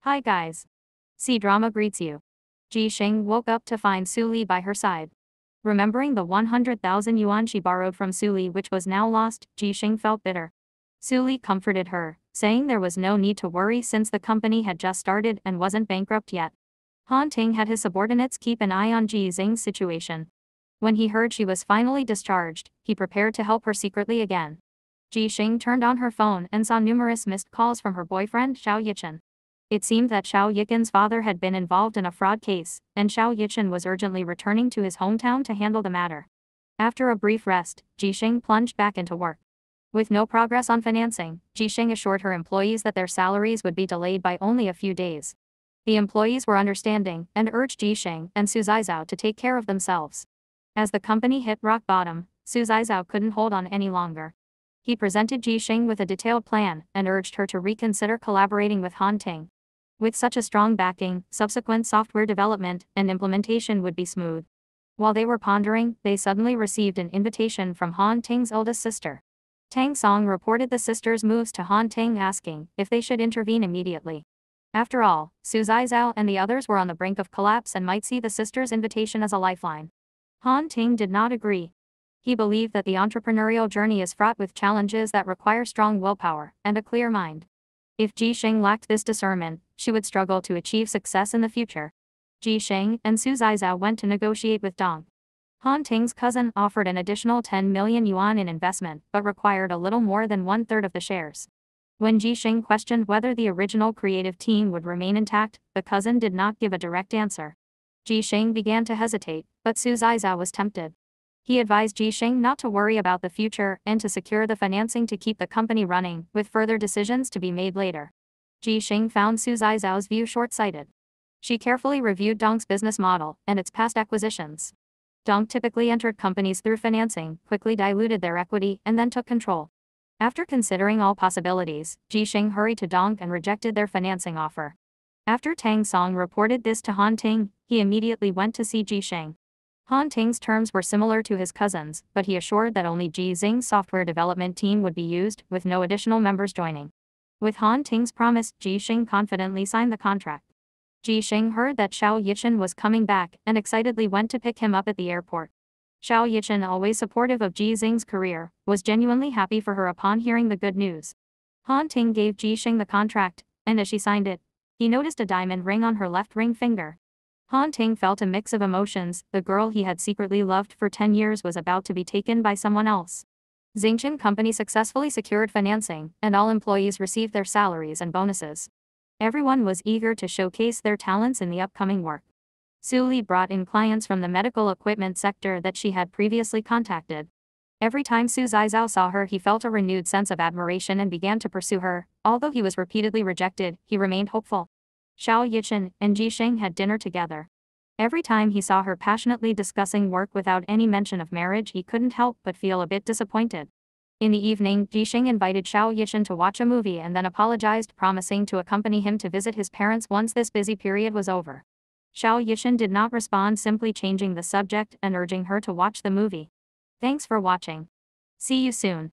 Hi guys. C-drama greets you. Ji Xing woke up to find Su Li by her side. Remembering the 100,000 yuan she borrowed from Su Li which was now lost, Ji Xing felt bitter. Su Li comforted her, saying there was no need to worry since the company had just started and wasn't bankrupt yet. Han Ting had his subordinates keep an eye on Ji Xing's situation. When he heard she was finally discharged, he prepared to help her secretly again. Ji Xing turned on her phone and saw numerous missed calls from her boyfriend Xiao Yichen. It seemed that Xiao Yiqin's father had been involved in a fraud case, and Xiao Yichen was urgently returning to his hometown to handle the matter. After a brief rest, Ji Xing plunged back into work. With no progress on financing, Ji Xing assured her employees that their salaries would be delayed by only a few days. The employees were understanding and urged Ji Xing and Su Zizao to take care of themselves. As the company hit rock bottom, Su Zizao couldn't hold on any longer. He presented Ji Xing with a detailed plan and urged her to reconsider collaborating with Han Ting. With such a strong backing, subsequent software development and implementation would be smooth. While they were pondering, they suddenly received an invitation from Han Ting's eldest sister. Tang Song reported the sister's moves to Han Ting asking if they should intervene immediately. After all, Su Zizao and the others were on the brink of collapse and might see the sister's invitation as a lifeline. Han Ting did not agree. He believed that the entrepreneurial journey is fraught with challenges that require strong willpower and a clear mind. If Ji Xing lacked this discernment, she would struggle to achieve success in the future. Ji Xing and Su Zizao went to negotiate with Dong. Han Ting's cousin offered an additional 10 million yuan in investment but required a little more than one-third of the shares. When Ji Xing questioned whether the original creative team would remain intact, the cousin did not give a direct answer. Ji Xing began to hesitate, but Su Zizao was tempted. He advised Ji Xing not to worry about the future and to secure the financing to keep the company running, with further decisions to be made later. Ji Xing found Su Zizao's view short-sighted. She carefully reviewed Dong's business model and its past acquisitions. Dong typically entered companies through financing, quickly diluted their equity, and then took control. After considering all possibilities, Ji Xing hurried to Dong and rejected their financing offer. After Tang Song reported this to Han Ting, he immediately went to see Ji Xing. Han Ting's terms were similar to his cousin's, but he assured that only Ji Xing's software development team would be used, with no additional members joining. With Han Ting's promise, Ji Xing confidently signed the contract. Ji Xing heard that Xiao Yichen was coming back and excitedly went to pick him up at the airport. Xiao Yichen, always supportive of Ji Xing's career, was genuinely happy for her upon hearing the good news. Han Ting gave Ji Xing the contract, and as she signed it, he noticed a diamond ring on her left ring finger. Han Ting felt a mix of emotions. The girl he had secretly loved for 10 years was about to be taken by someone else. Xingchen Company successfully secured financing, and all employees received their salaries and bonuses. Everyone was eager to showcase their talents in the upcoming work. Su Li brought in clients from the medical equipment sector that she had previously contacted. Every time Su Zizao saw her, he felt a renewed sense of admiration and began to pursue her. Although he was repeatedly rejected, he remained hopeful. Xiao Yichen and Ji Xing had dinner together. Every time he saw her passionately discussing work without any mention of marriage, he couldn't help but feel a bit disappointed. In the evening, Ji Xing invited Xiao Yichen to watch a movie and then apologized, promising to accompany him to visit his parents once this busy period was over. Xiao Yichen did not respond, simply changing the subject and urging her to watch the movie. Thanks for watching. See you soon.